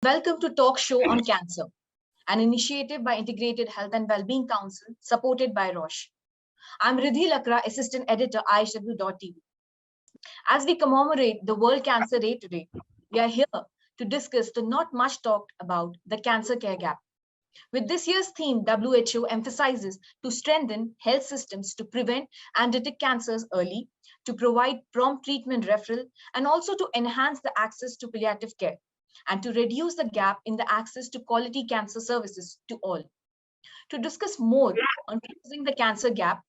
Welcome to Talk Show on Cancer, an initiative by Integrated Health and Wellbeing Council, supported by Roche. I'm Ridhi Lakra, Assistant Editor, IHW.TV. As we commemorate the World Cancer Day today, we are here to discuss the not much talked about the cancer care gap. With this year's theme, WHO emphasizes to strengthen health systems to prevent and detect cancers early, to provide prompt treatment referral, and also to enhance the access to palliative care, and to reduce the gap in the access to quality cancer services to all. To discuss more on closing the cancer gap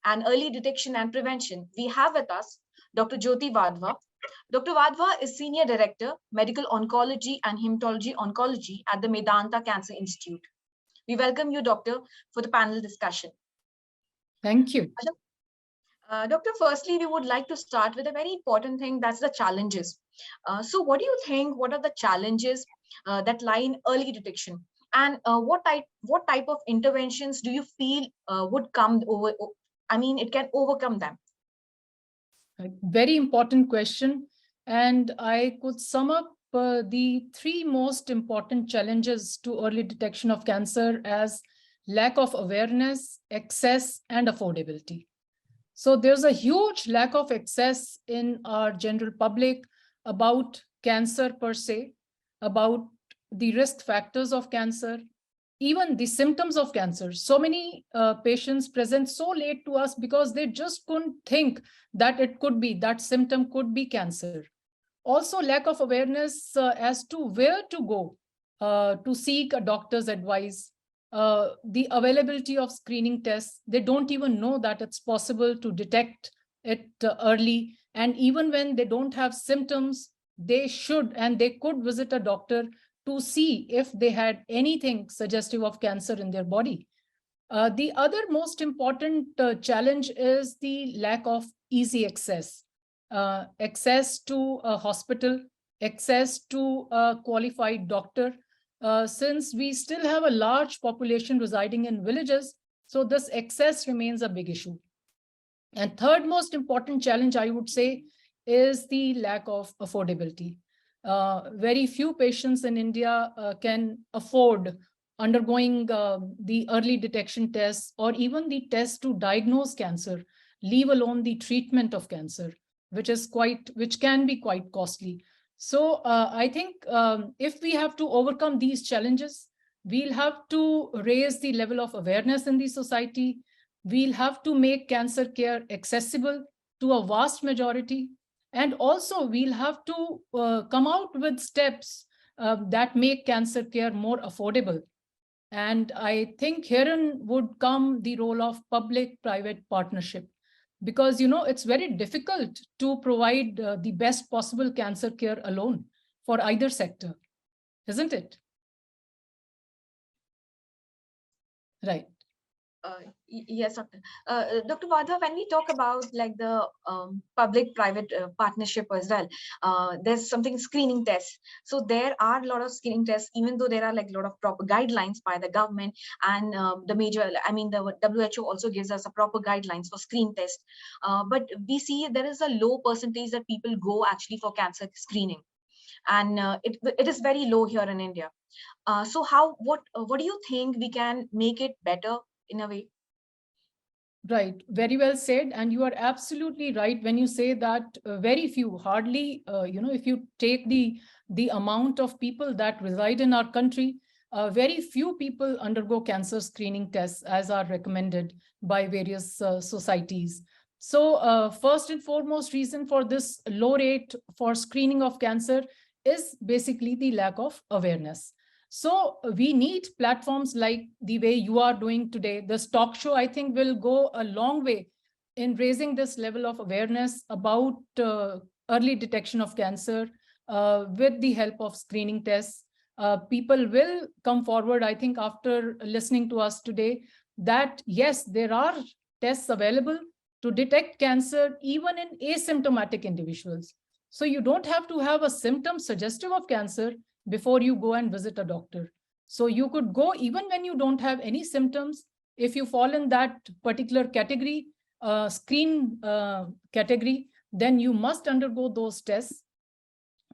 and early detection and prevention, we have with us Dr. Jyoti Wadhwa. Dr. Wadhwa is Senior Director, Medical Oncology and Haemato-Oncology at the Medanta Cancer Institute. We welcome you, Doctor, for the panel discussion. Thank you. Doctor, firstly, we would like to start with a very important thing, that's the challenges. So what do you think, what are the challenges that lie in early detection? And what type of interventions do you feel would come over, it can overcome them? A very important question. And I could sum up the three most important challenges to early detection of cancer as lack of awareness, access, and affordability. So there's a huge lack of access in our general public about cancer per se, about the risk factors of cancer, even the symptoms of cancer. So many patients present so late to us because they just couldn't think that it could be, that symptom could be cancer. Also, lack of awareness as to where to go to seek a doctor's advice. The availability of screening tests, they don't even know that it's possible to detect it early. And even when they don't have symptoms, they should and they could visit a doctor to see if they had anything suggestive of cancer in their body. The other most important challenge is the lack of easy access. Access to a hospital, access to a qualified doctor, since we still have a large population residing in villages, so this access remains a big issue. And third most important challenge, I would say, is the lack of affordability. Very few patients in India can afford undergoing the early detection tests or even the test to diagnose cancer, leave alone the treatment of cancer, which can be quite costly. So I think if we have to overcome these challenges, we'll have to raise the level of awareness in the society. We'll have to make cancer care accessible to a vast majority. And also we'll have to come out with steps that make cancer care more affordable. And I think herein would come the role of public-private partnership. Because, it's very difficult to provide the best possible cancer care alone for either sector, isn't it? Right. Yes, Doctor. Dr. Wadhwa, when we talk about like the public-private partnership as well, there's something screening tests. So there are a lot of screening tests, even though there are like a lot of proper guidelines by the government and the WHO also gives us a proper guidelines for screen test. But we see there is a low percentage that people go actually for cancer screening. And it is very low here in India. So what do you think we can make it better in a way? Right, very well said. And you are absolutely right when you say that very few, hardly, if you take the amount of people that reside in our country, very few people undergo cancer screening tests as are recommended by various societies. So first and foremost reason for this low rate for screening of cancer is basically the lack of awareness. So we need platforms like the way you are doing today. This talk show, I think, will go a long way in raising this level of awareness about early detection of cancer with the help of screening tests. People will come forward, I think, after listening to us today, that yes, there are tests available to detect cancer even in asymptomatic individuals. So you don't have to have a symptom suggestive of cancer before you go and visit a doctor. So you could go even when you don't have any symptoms. If you fall in that particular category, screen category, then you must undergo those tests.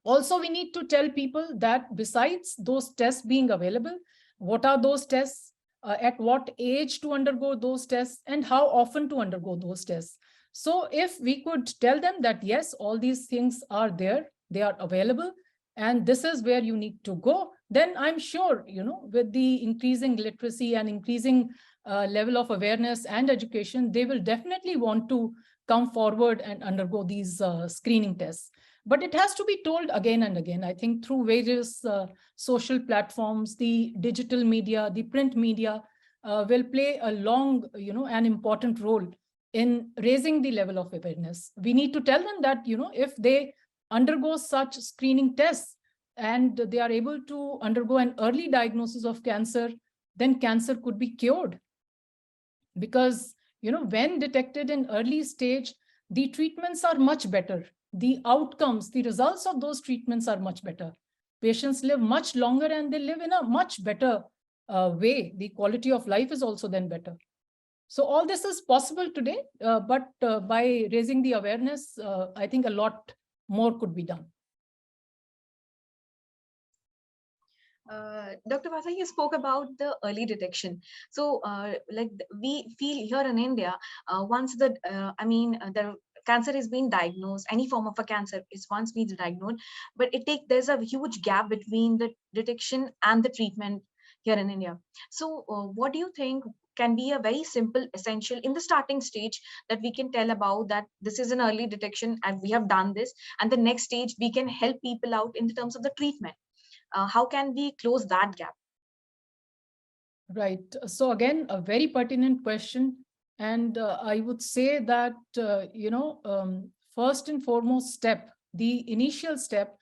Also, we need to tell people that besides those tests being available, what are those tests, at what age to undergo those tests, and how often to undergo those tests. So if we could tell them that, yes, all these things are there, they are available, and this is where you need to go, then I'm sure, with the increasing literacy and increasing level of awareness and education, they will definitely want to come forward and undergo these screening tests. But it has to be told again and again, I think, through various social platforms, the digital media, the print media will play a long, an important role in raising the level of awareness. We need to tell them that, if they undergo such screening tests and they are able to undergo an early diagnosis of cancer, then cancer could be cured. Because, when detected in early stage, the treatments are much better. The outcomes, the results of those treatments are much better. Patients live much longer and they live in a much better way. The quality of life is also then better. So all this is possible today, but by raising the awareness, I think a lot more could be done. Dr. Wadhwa, you spoke about the early detection. So, we feel here in India, once the cancer is being diagnosed, any form of a cancer is once being diagnosed, but there's a huge gap between the detection and the treatment here in India. So, what do you think can be a very simple essential in the starting stage that we can tell about that this is an early detection and we have done this, and the next stage we can help people out in terms of the treatment? How can we close that gap? Right. So again, a very pertinent question. And I would say that, first and foremost step, the initial step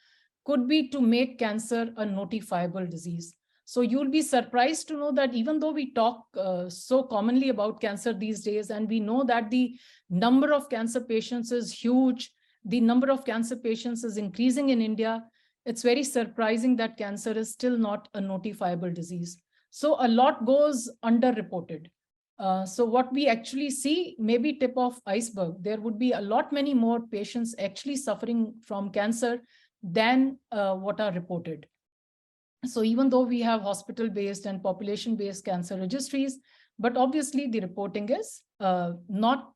could be to make cancer a notifiable disease. So you'll be surprised to know that even though we talk so commonly about cancer these days, and we know that the number of cancer patients is huge, the number of cancer patients is increasing in India, it's very surprising that cancer is still not a notifiable disease. So a lot goes underreported. So what we actually see may be tip of iceberg. There would be a lot many more patients actually suffering from cancer than what are reported. So even though we have hospital-based and population-based cancer registries, but obviously the reporting is not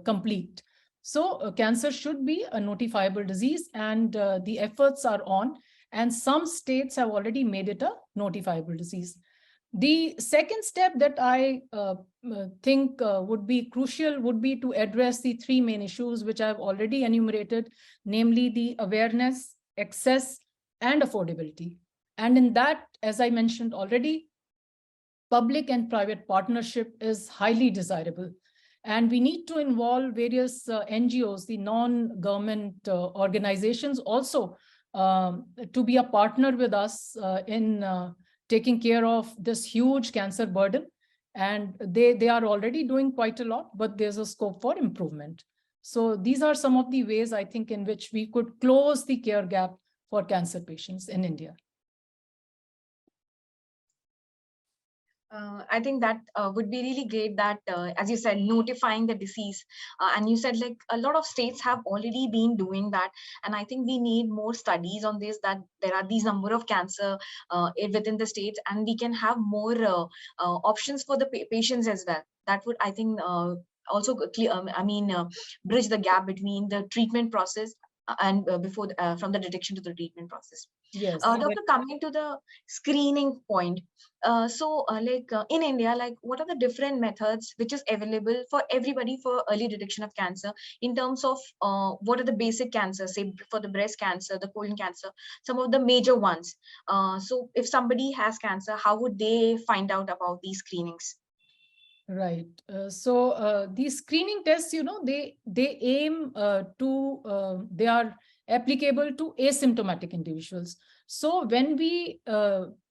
complete. So cancer should be a notifiable disease, and the efforts are on, and some states have already made it a notifiable disease. The second step that I think would be crucial would be to address the three main issues which I've already enumerated, namely the awareness, access, and affordability. And in that, as I mentioned already, public and private partnership is highly desirable. And we need to involve various NGOs, the non-government organizations also, to be a partner with us in taking care of this huge cancer burden. And they are already doing quite a lot, but there's a scope for improvement. So these are some of the ways, I think, in which we could close the care gap for cancer patients in India. I think that would be really great that, as you said, notifying the disease. And you said like a lot of states have already been doing that. And I think we need more studies on this, that there are these number of cancer within the states, and we can have more options for the patients as well. That would, I think, also bridge the gap between the treatment process and from the detection to the treatment process. Yes. Doctor, coming to the screening point, in India, like what are the different methods which is available for everybody for early detection of cancer in terms of what are the basic cancers, say for the breast cancer, the colon cancer, some of the major ones. So if somebody has cancer, how would they find out about these screenings? Right. So these screening tests, they aim they are applicable to asymptomatic individuals. So when we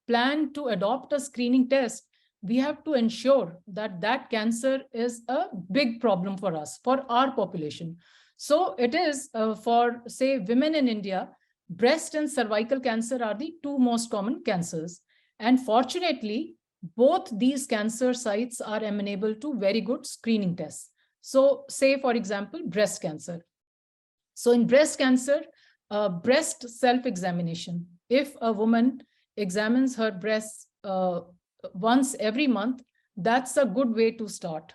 plan to adopt a screening test, we have to ensure that that cancer is a big problem for us, for our population. So it is for, say, women in India, breast and cervical cancer are the two most common cancers. And fortunately, both these cancer sites are amenable to very good screening tests. So say, for example, breast cancer. So in breast cancer, breast self-examination. If a woman examines her breasts once every month, that's a good way to start.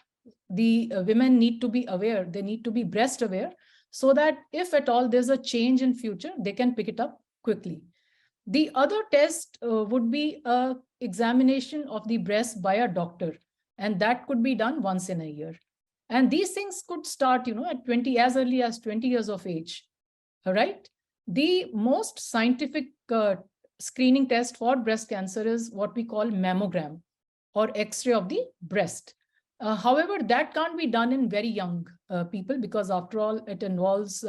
The women need to be aware, they need to be breast aware, so that if at all there's a change in future, they can pick it up quickly. The other test would be a examination of the breast by a doctor, and that could be done once in a year. And these things could start, at 20, as early as 20 years of age. All right. The most scientific screening test for breast cancer is what we call mammogram, or X-ray of the breast. However, that can't be done in very young people, because after all, it involves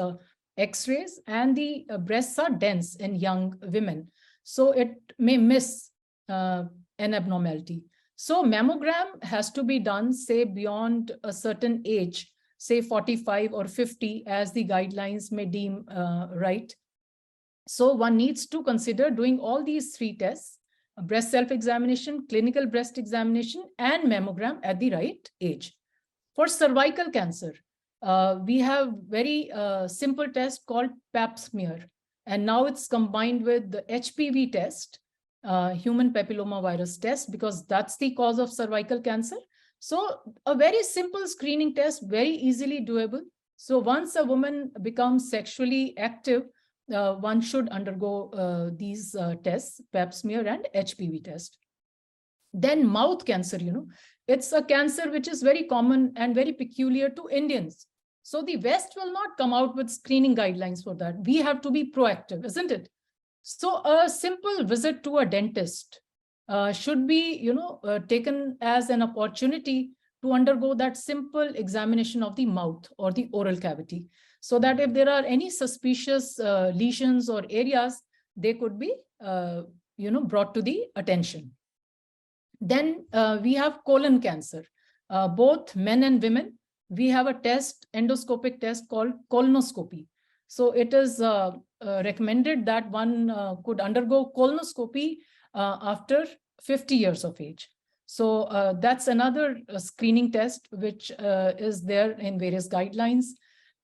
X-rays, and the breasts are dense in young women. So it may miss an abnormality. So mammogram has to be done, say, beyond a certain age, say 45 or 50, as the guidelines may deem right. So one needs to consider doing all these three tests: breast self-examination, clinical breast examination, and mammogram at the right age. For cervical cancer, we have very simple test called pap smear, and now it's combined with the HPV test, human papillomavirus test, because that's the cause of cervical cancer. So a very simple screening test, very easily doable. So once a woman becomes sexually active, one should undergo these tests, pap smear and HPV test. Then mouth cancer, it's a cancer which is very common and very peculiar to Indians. So the West will not come out with screening guidelines for that. We have to be proactive, isn't it? So a simple visit to a dentist should be, taken as an opportunity to undergo that simple examination of the mouth or the oral cavity, so that if there are any suspicious lesions or areas, they could be, brought to the attention. Then we have colon cancer, both men and women. We have a test, endoscopic test called colonoscopy. So it is recommended that one could undergo colonoscopy after 50 years of age. So that's another screening test which is there in various guidelines.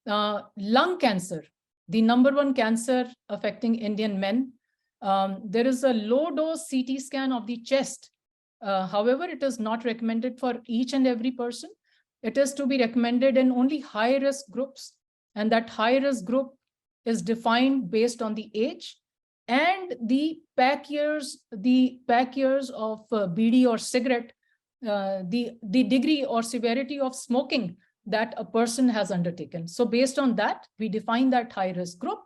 Lung cancer, the #1 cancer affecting Indian men. There is a low dose CT scan of the chest. However, it is not recommended for each and every person. It is to be recommended in only high risk groups, and that high risk group is defined based on the age and the pack years of BD or cigarette, the degree or severity of smoking that a person has undertaken. So based on that, we define that high risk group,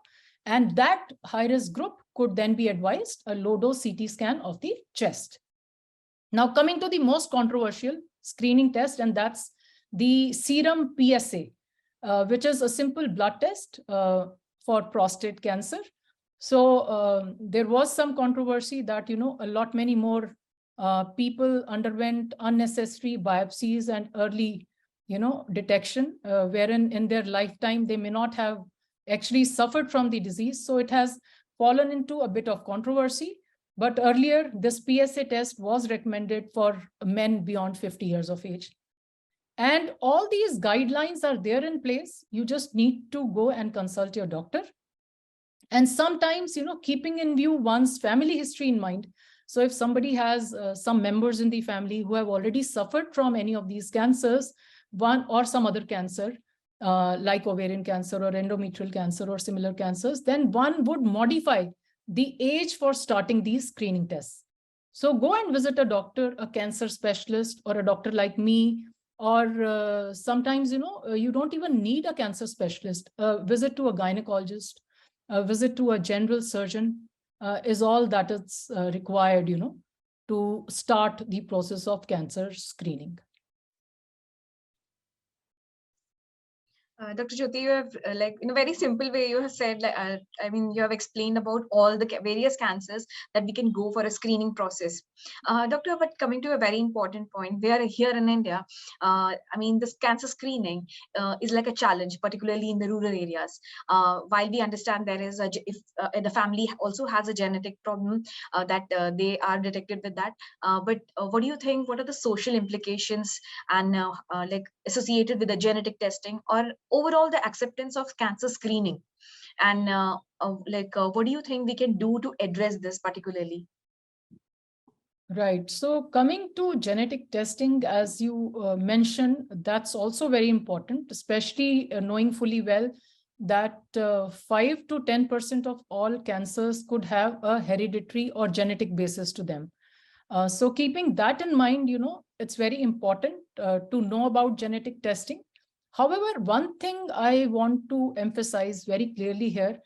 and that high risk group could then be advised a low dose CT scan of the chest. Now coming to the most controversial screening test, and that's the serum PSA, which is a simple blood test for prostate cancer. So there was some controversy that, many more people underwent unnecessary biopsies and early, detection, wherein in their lifetime, they may not have actually suffered from the disease. So it has fallen into a bit of controversy. But earlier, this PSA test was recommended for men beyond 50 years of age. And all these guidelines are there in place. You just need to go and consult your doctor. And sometimes, keeping in view one's family history in mind. So if somebody has some members in the family who have already suffered from any of these cancers, one or some other cancer, like ovarian cancer or endometrial cancer or similar cancers, then one would modify the age for starting these screening tests. So go and visit a doctor, a cancer specialist, or a doctor like me, or sometimes, you don't even need a cancer specialist. Visit to a gynecologist, visit to a general surgeon is all that is required, to start the process of cancer screening. Dr. Jyoti, you have in a very simple way, you have said, you have explained about all the various cancers that we can go for a screening process. Doctor, but coming to a very important point, we are here in India. This cancer screening is like a challenge, particularly in the rural areas. While we understand there is if the family also has a genetic problem that they are detected with that. But what do you think? What are the social implications and associated with the genetic testing, or overall the acceptance of cancer screening? And what do you think we can do to address this particularly? Right. So coming to genetic testing, as you mentioned, that's also very important, especially knowing fully well that 5 to 10% of all cancers could have a hereditary or genetic basis to them. So keeping that in mind, it's very important to know about genetic testing. However, one thing I want to emphasize very clearly here,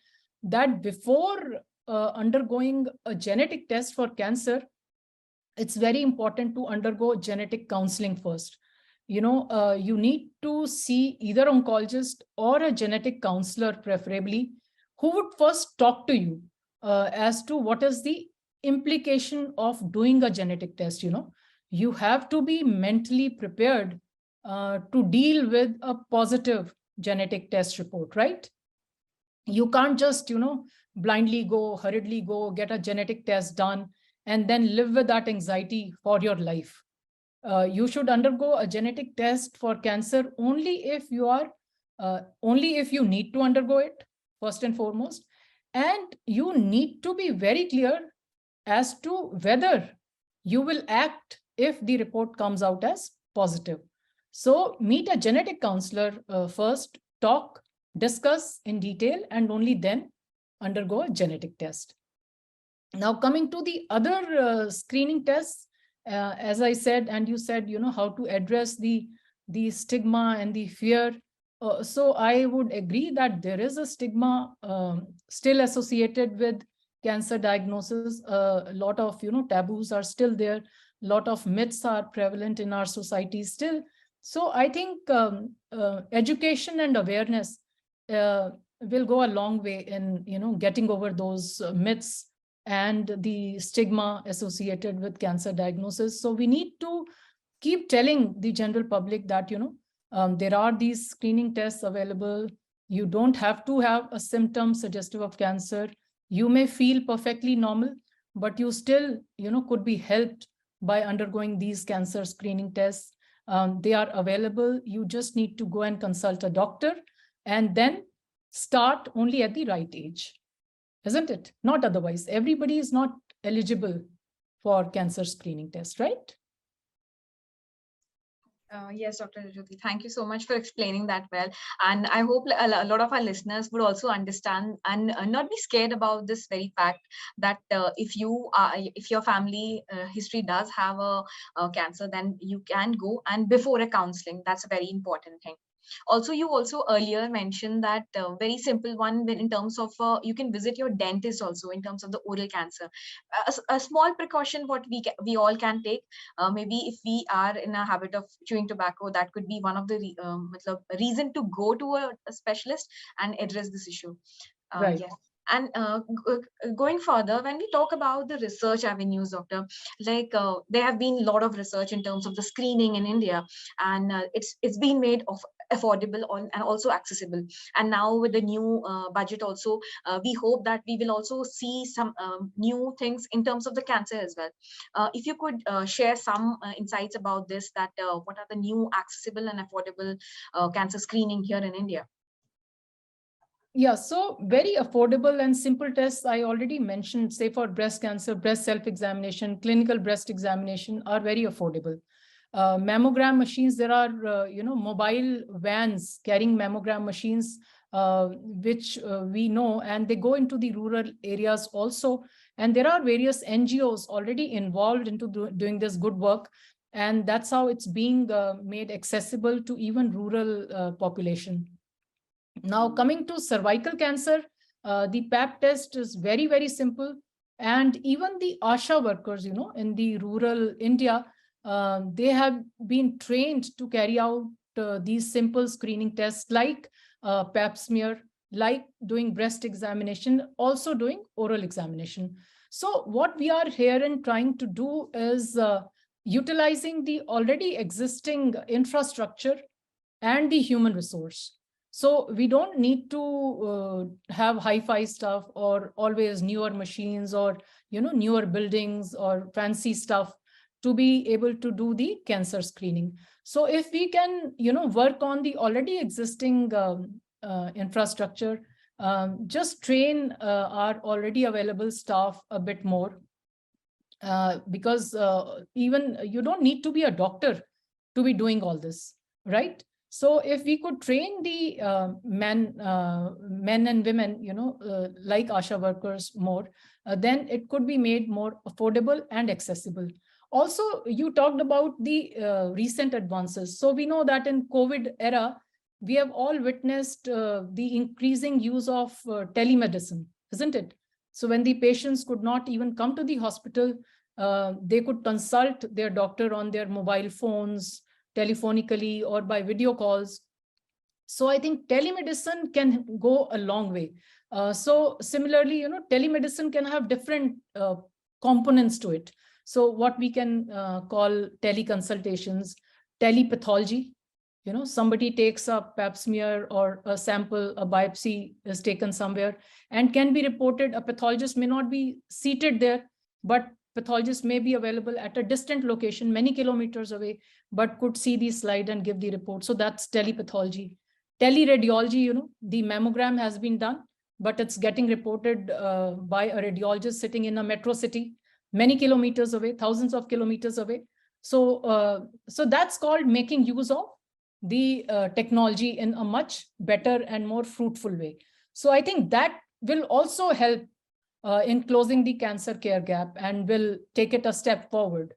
that before undergoing a genetic test for cancer, it's very important to undergo genetic counseling first. You need to see either oncologist or a genetic counselor, preferably, who would first talk to you as to what is the implication of doing a genetic test. You have to be mentally prepared to deal with a positive genetic test report, right? You can't just, blindly go, hurriedly go, get a genetic test done, and then live with that anxiety for your life. You should undergo a genetic test for cancer only if you need to undergo it, first and foremost. And you need to be very clear as to whether you will act if the report comes out as positive. So meet a genetic counselor first, talk, discuss in detail, and only then undergo a genetic test. Now, coming to the other screening tests, as I said, and you said, how to address the stigma and the fear. So I would agree that there is a stigma still associated with cancer diagnosis. A lot of, taboos are still there. A lot of myths are prevalent in our society still. So I think education and awareness will go a long way in, getting over those myths and the stigma associated with cancer diagnosis. So we need to keep telling the general public that, there are these screening tests available. You don't have to have a symptom suggestive of cancer. You may feel perfectly normal, but you still, could be helped by undergoing these cancer screening tests. They are available. You just need to go and consult a doctor and then start only at the right age. Isn't it? Not otherwise. Everybody is not eligible for cancer screening test, right? Yes, Dr. Jyoti, thank you so much for explaining that well. And I hope a lot of our listeners would also understand and not be scared about this very fact that if your family history does have a cancer, then you can go and before a counseling. That's a very important thing. Also, you also earlier mentioned that very simple one in terms of you can visit your dentist also in terms of the oral cancer. A small precaution what we all can take. Maybe if we are in a habit of chewing tobacco, that could be one of the reason to go to a specialist and address this issue. Right. Yes. And going further, when we talk about the research avenues, doctor, there have been a lot of research in terms of the screening in India, and it's been made of affordable and also accessible. And now with the new budget also, we hope that we will also see some new things in terms of the cancer as well. If you could share some insights about this, that what are the new accessible and affordable cancer screening here in India? Yeah, so very affordable and simple tests I already mentioned, say for breast cancer, breast self-examination, clinical breast examination are very affordable. Mammogram machines, there are, mobile vans carrying mammogram machines, which we know, and they go into the rural areas also. And there are various NGOs already involved into doing this good work. And that's how it's being made accessible to even rural population. Now, coming to cervical cancer, the PAP test is very, very simple. And even the ASHA workers, in the rural India, they have been trained to carry out these simple screening tests like PAP smear, like doing breast examination, also doing oral examination. So what we are here and trying to do is utilizing the already existing infrastructure and the human resource. So we don't need to have hi-fi stuff or always newer machines or newer buildings or fancy stuff to be able to do the cancer screening. So if we can work on the already existing infrastructure, just train our already available staff a bit more, because even you don't need to be a doctor to be doing all this, right? So if we could train the men and women, like ASHA workers more, then it could be made more affordable and accessible. Also, you talked about the recent advances. So we know that in COVID era, we have all witnessed the increasing use of telemedicine, isn't it? So when the patients could not even come to the hospital, they could consult their doctor on their mobile phones, telephonically, or by video calls. So I think telemedicine can go a long way. So similarly, telemedicine can have different components to it. So what we can call teleconsultations, telepathology. Somebody takes a pap smear or a sample, a biopsy is taken somewhere and can be reported. A pathologist may not be seated there, but pathologist may be available at a distant location, many kilometers away, but could see the slide and give the report. So that's telepathology. Teleradiology, the mammogram has been done, but it's getting reported by a radiologist sitting in a metro city, many kilometers away, thousands of kilometers away. So, so that's called making use of the technology in a much better and more fruitful way. So I think that will also help in closing the cancer care gap and will take it a step forward.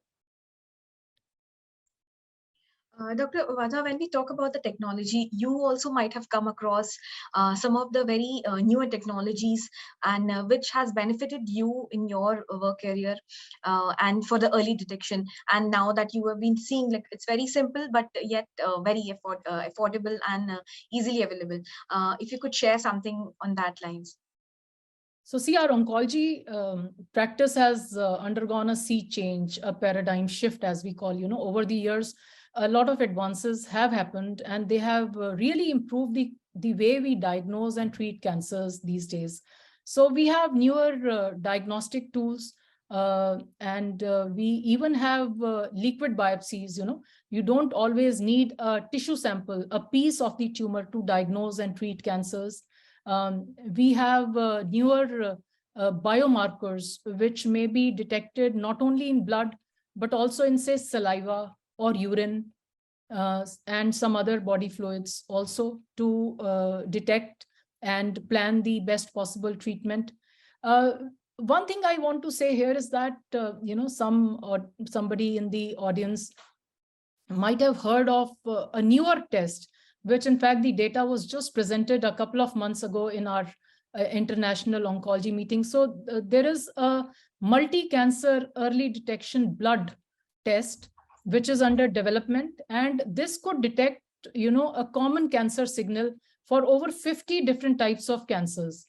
Dr. Wadhwa, when we talk about the technology, you also might have come across some of the very newer technologies and which has benefited you in your work career and for the early detection. And now that you have been seeing, like, it's very simple, but yet very affordable and easily available. If you could share something on that lines. So see, our oncology practice has undergone a sea change, a paradigm shift, as we call, over the years. A lot of advances have happened, and they have really improved the way we diagnose and treat cancers these days. So we have newer diagnostic tools, and we even have liquid biopsies. You don't always need a tissue sample, a piece of the tumor to diagnose and treat cancers. We have newer biomarkers which may be detected not only in blood, but also in, say, saliva or urine and some other body fluids also to detect and plan the best possible treatment. One thing I want to say here is that, somebody in the audience might have heard of a newer test, which in fact the data was just presented a couple of months ago in our international oncology meeting. So there is a multi-cancer early detection blood test, which is under development. And this could detect, a common cancer signal for over 50 different types of cancers.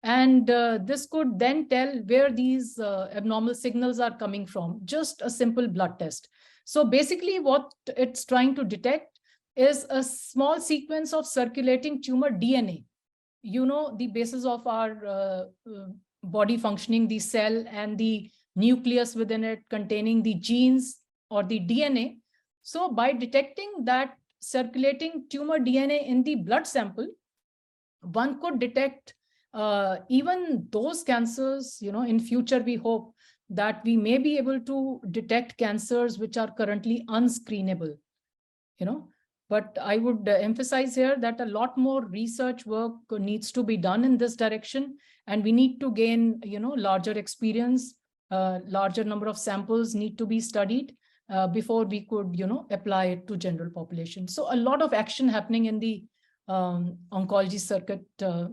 And this could then tell where these abnormal signals are coming from, just a simple blood test. So basically what it's trying to detect is a small sequence of circulating tumor DNA. The basis of our body functioning, the cell and the nucleus within it containing the genes or the DNA. So by detecting that circulating tumor DNA in the blood sample, one could detect even those cancers. In future, we hope that we may be able to detect cancers which are currently unscreenable. But I would emphasize here that a lot more research work needs to be done in this direction, and we need to gain, larger experience. Larger number of samples need to be studied before we could, apply it to general population. So a lot of action happening in the oncology circuit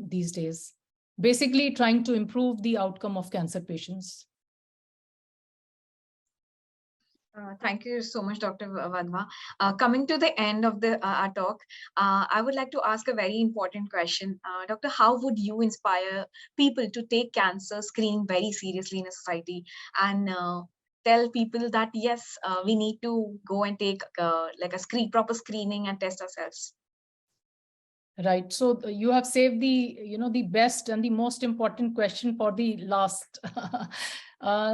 these days, basically trying to improve the outcome of cancer patients. Thank you so much, Dr. Wadhwa. Coming to the end of our talk, I would like to ask a very important question. Doctor, how would you inspire people to take cancer screening very seriously in a society and tell people that, yes, we need to go and take like a proper screening and test ourselves? Right. So you have saved the, the best and the most important question for the last.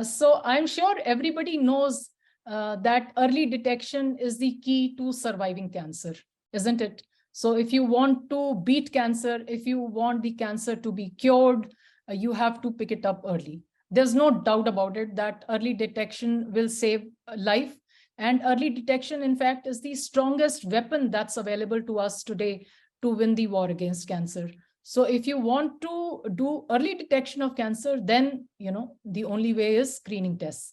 So I'm sure everybody knows that early detection is the key to surviving cancer, isn't it? So if you want to beat cancer, if you want the cancer to be cured, you have to pick it up early. There's no doubt about it that early detection will save life. And early detection, in fact, is the strongest weapon that's available to us today to win the war against cancer. So if you want to do early detection of cancer, then the only way is screening tests,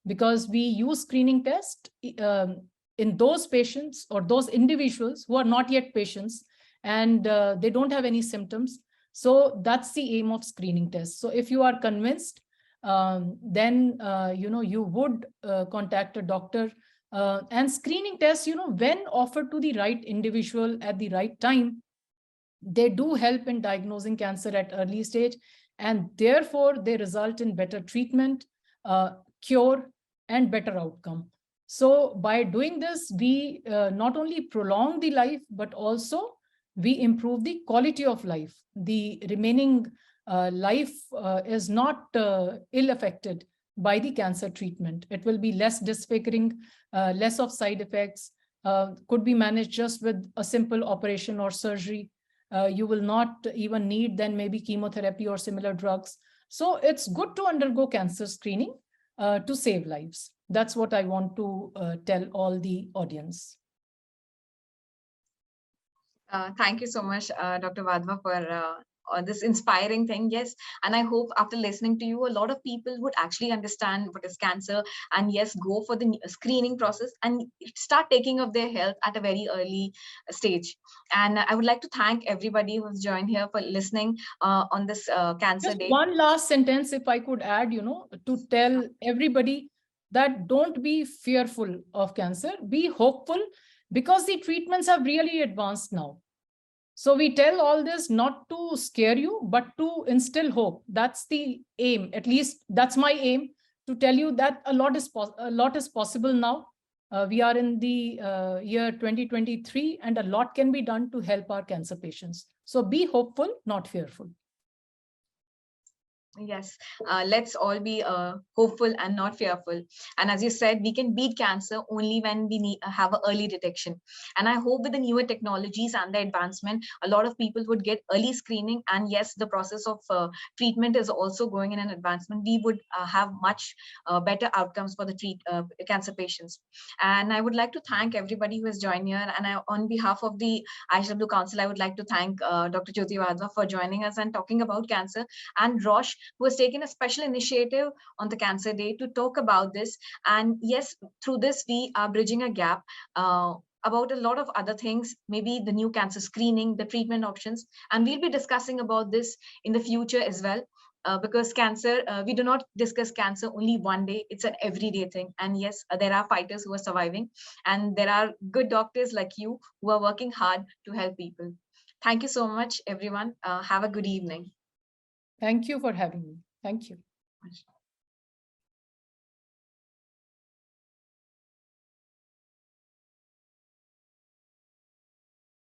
because we use screening tests in those patients or those individuals who are not yet patients, and they don't have any symptoms. So that's the aim of screening tests. So if you are convinced, then you would contact a doctor. And screening tests, when offered to the right individual at the right time, they do help in diagnosing cancer at early stage, and therefore they result in better treatment, cure, and better outcome. So by doing this, we not only prolong the life, but also we improve the quality of life. The remaining life is not ill affected by the cancer treatment. It will be less disfiguring, less of side effects, could be managed just with a simple operation or surgery. You will not even need then maybe chemotherapy or similar drugs. So it's good to undergo cancer screening to save lives. That's what I want to tell all the audience. Thank you so much, Dr. Wadhwa, for this inspiring thing. Yes, and I hope after listening to you, a lot of people would actually understand what is cancer, and yes, go for the screening process and start taking of their health at a very early stage. And I would like to thank everybody who's joined here for listening on this Cancer Just Day. one last sentence, if I could add, to tell everybody that don't be fearful of cancer, be hopeful, because the treatments have really advanced now. So we tell all this not to scare you, but to instill hope. That's the aim. At least that's my aim, to tell you that a lot is possible now. We are in the year 2023, and a lot can be done to help our cancer patients. So be hopeful, not fearful. Yes, let's all be hopeful and not fearful. And as you said, we can beat cancer only when we have an early detection. And I hope with the newer technologies and the advancement, a lot of people would get early screening. And yes, the process of treatment is also going in an advancement. We would have much better outcomes for the cancer patients. And I would like to thank everybody who has joined here. And on behalf of the ISW Council, I would like to thank Dr. Jyoti Wadhwa for joining us and talking about cancer, and Roche, who has taken a special initiative on the Cancer Day to talk about this. And yes, through this, we are bridging a gap about a lot of other things, maybe the new cancer screening, the treatment options. And we'll be discussing about this in the future as well. Because cancer, we do not discuss cancer only one day, it's an everyday thing. And yes, there are fighters who are surviving, and there are good doctors like you who are working hard to help people. Thank you so much, everyone. Have a good evening. Thank you for having me. Thank you.